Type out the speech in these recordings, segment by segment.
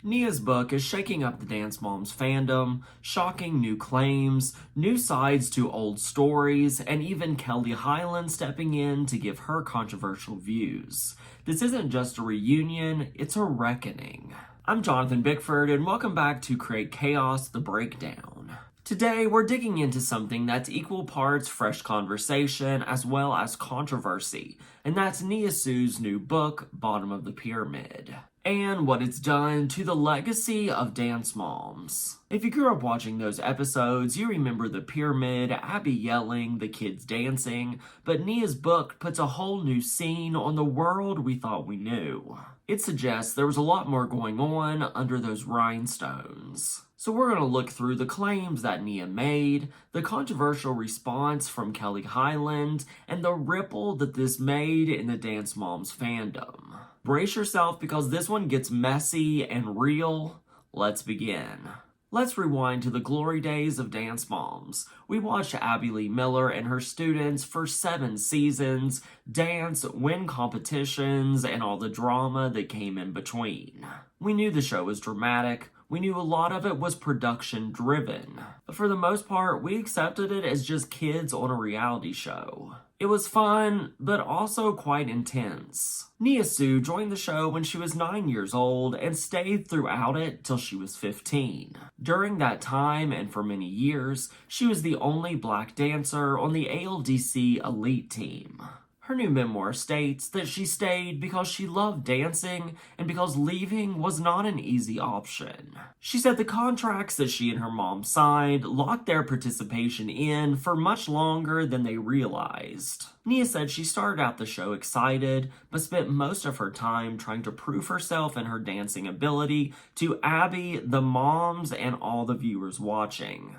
Nia's book is shaking up the Dance Moms fandom, shocking new claims, new sides to old stories, and even Kelly Hyland stepping in to give her controversial views. This isn't just a reunion, it's a reckoning. I'm Jonathan Bickford, and welcome back to CreateChaos, the Breakdown. Today, we're digging into something that's equal parts fresh conversation as well as controversy, and that's Nia Sioux's new book, Bottom of the Pyramid, and what it's done to the legacy of Dance Moms. If you grew up watching those episodes, you remember the pyramid, Abby yelling, the kids dancing, but Nia's book puts a whole new scene on the world we thought we knew. It suggests there was a lot more going on under those rhinestones. So we're going to look through the claims that Nia made, the controversial response from Kelly Hyland, and the ripple that this made in the Dance Moms fandom. Brace yourself because this one gets messy and real. Let's begin. Let's rewind to the glory days of Dance Moms. We watched Abby Lee Miller and her students for 7 seasons, dance, win competitions, and all the drama that came in between. We knew the show was dramatic. We knew a lot of it was production driven. But for the most part, we accepted it as just kids on a reality show. It was fun, but also quite intense. Nia Sioux joined the show when she was 9 years old and stayed throughout it till she was 15. During that time, and for many years, she was the only black dancer on the ALDC elite team. Her new memoir states that she stayed because she loved dancing and because leaving was not an easy option. She said the contracts that she and her mom signed locked their participation in for much longer than they realized. Nia said she started out the show excited, but spent most of her time trying to prove herself and her dancing ability to Abby, the moms, and all the viewers watching.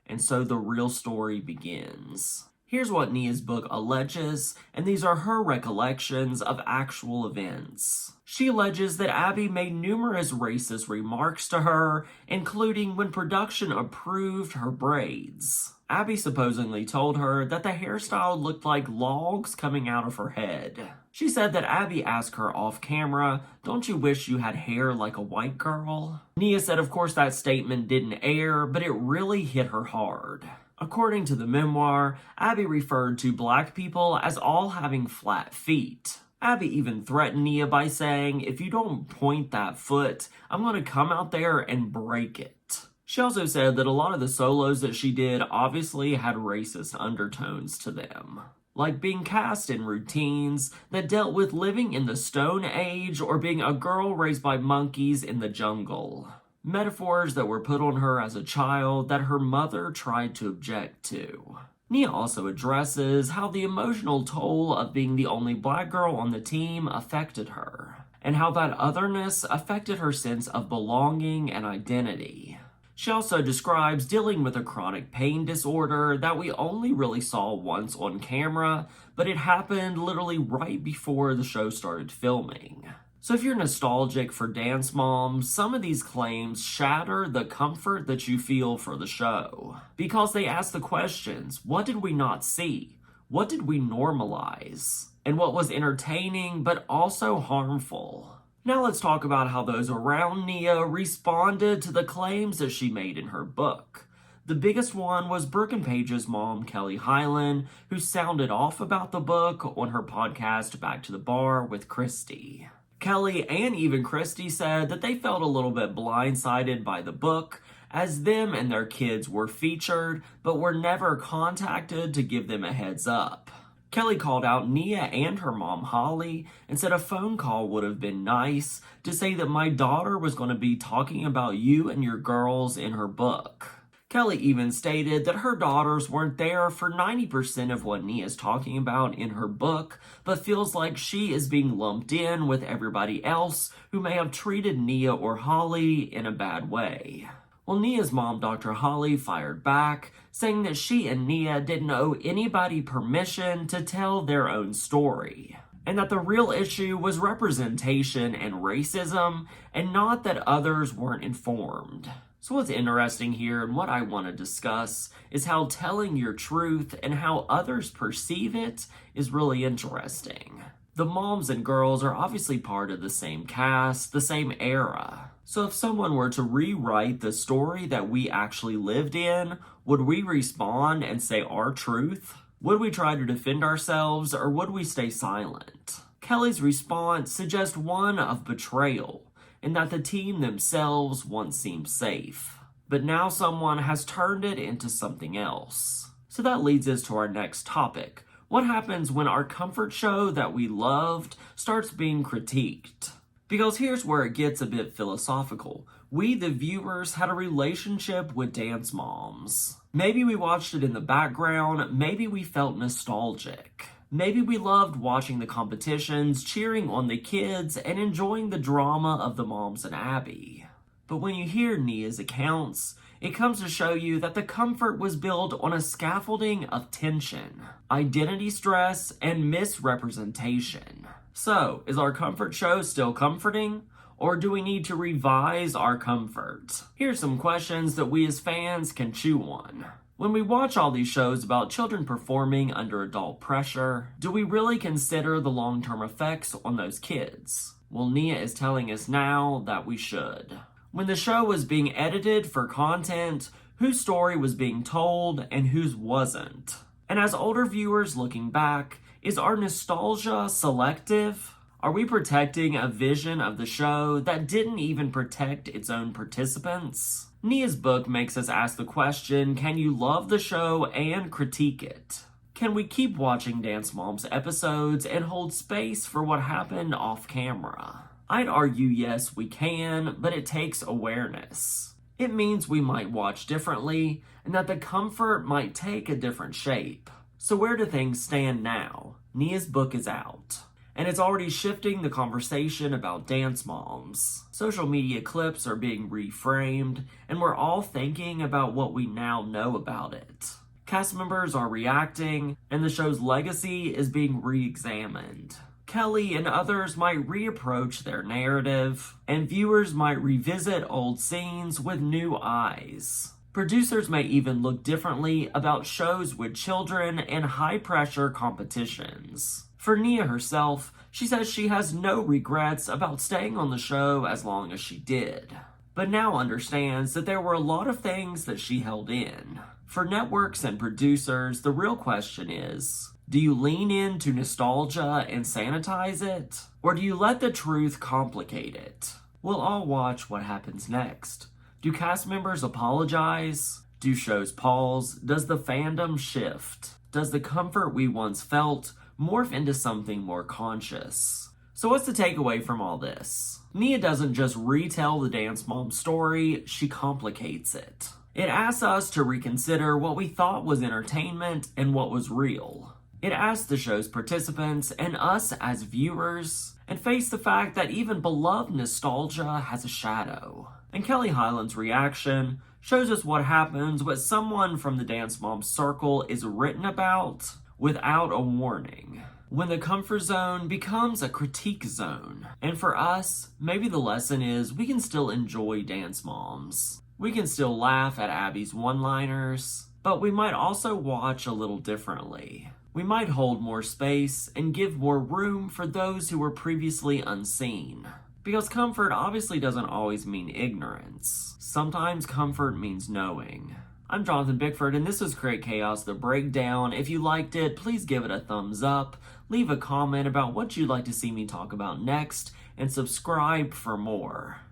And so the real story begins. Here's what Nia's book alleges, and these are her recollections of actual events. She alleges that Abby made numerous racist remarks to her, including when production approved her braids. Abby supposedly told her that the hairstyle looked like logs coming out of her head. She said that Abby asked her off camera, "Don't you wish you had hair like a white girl?" Nia said of course that statement didn't air, but it really hit her hard. According to the memoir, Abby referred to black people as all having flat feet. Abby even threatened Nia by saying, "If you don't point that foot, I'm going to come out there and break it." She also said that a lot of the solos that she did obviously had racist undertones to them, like being cast in routines that dealt with living in the Stone Age or being a girl raised by monkeys in the jungle. Metaphors that were put on her as a child that her mother tried to object to. Nia also addresses how the emotional toll of being the only black girl on the team affected her, and how that otherness affected her sense of belonging and identity. She also describes dealing with a chronic pain disorder that we only really saw once on camera, but it happened literally right before the show started filming. So if you're nostalgic for Dance Moms, some of these claims shatter the comfort that you feel for the show. Because they ask the questions, what did we not see? What did we normalize? And what was entertaining but also harmful? Now let's talk about how those around Nia responded to the claims that she made in her book. The biggest one was Brooke and Paige's mom, Kelly Hyland, who sounded off about the book on her podcast Back to the Bar with Christy. Kelly and even Christy said that they felt a little bit blindsided by the book, as them and their kids were featured, but were never contacted to give them a heads up. Kelly called out Nia and her mom, Holly, and said a phone call would have been nice to say that my daughter was going to be talking about you and your girls in her book. Kelly even stated that her daughters weren't there for 90% of what Nia's talking about in her book, but feels like she is being lumped in with everybody else who may have treated Nia or Holly in a bad way. Well, Nia's mom, Dr. Holly, fired back, saying that she and Nia didn't owe anybody permission to tell their own story, and that the real issue was representation and racism, and not that others weren't informed. So what's interesting here and what I want to discuss is how telling your truth and how others perceive it is really interesting. The moms and girls are obviously part of the same cast, the same era. So if someone were to rewrite the story that we actually lived in, would we respond and say our truth? Would we try to defend ourselves, or would we stay silent? Kelly's response suggests one of betrayal, in that the team themselves once seemed safe. But now someone has turned it into something else. So that leads us to our next topic. What happens when our comfort show that we loved starts being critiqued? Because here's where it gets a bit philosophical. We, the viewers, had a relationship with Dance Moms. Maybe we watched it in the background, maybe we felt nostalgic. Maybe we loved watching the competitions, cheering on the kids, and enjoying the drama of the moms and Abby. But when you hear Nia's accounts, it comes to show you that the comfort was built on a scaffolding of tension, identity stress, and misrepresentation. So, is our comfort show still comforting? Or do we need to revise our comfort? Here's some questions that we as fans can chew on. When we watch all these shows about children performing under adult pressure, do we really consider the long-term effects on those kids? Well, Nia is telling us now that we should. When the show was being edited for content, whose story was being told and whose wasn't? And as older viewers looking back, is our nostalgia selective? Are we protecting a vision of the show that didn't even protect its own participants? Nia's book makes us ask the question, can you love the show and critique it? Can we keep watching Dance Moms episodes and hold space for what happened off camera? I'd argue yes, we can, but it takes awareness. It means we might watch differently, and that the comfort might take a different shape. So where do things stand now? Nia's book is out, and it's already shifting the conversation about Dance Moms. Social media clips are being reframed, and we're all thinking about what we now know about it. Cast members are reacting, and the show's legacy is being re-examined. Kelly and others might reapproach their narrative, and viewers might revisit old scenes with new eyes. Producers may even look differently about shows with children and high-pressure competitions. For Nia herself, she says she has no regrets about staying on the show as long as she did, but now understands that there were a lot of things that she held in. For networks and producers, the real question is, do you lean into nostalgia and sanitize it? Or do you let the truth complicate it? We'll all watch what happens next. Do cast members apologize? Do shows pause? Does the fandom shift? Does the comfort we once felt morph into something more conscious? So what's the takeaway from all this? Nia doesn't just retell the Dance Mom story, she complicates it. It asks us to reconsider what we thought was entertainment and what was real. It asks the show's participants and us as viewers and face the fact that even beloved nostalgia has a shadow. And Kelly Hyland's reaction shows us what happens when someone from the Dance Mom circle is written about without a warning. When the comfort zone becomes a critique zone. And for us, maybe the lesson is we can still enjoy Dance Moms. We can still laugh at Abby's one-liners, but we might also watch a little differently. We might hold more space and give more room for those who were previously unseen. Because comfort obviously doesn't always mean ignorance. Sometimes comfort means knowing. I'm Jonathan Bickford, and this is CreateChaos, the breakdown. If you liked it, please give it a thumbs up, leave a comment about what you'd like to see me talk about next, and subscribe for more.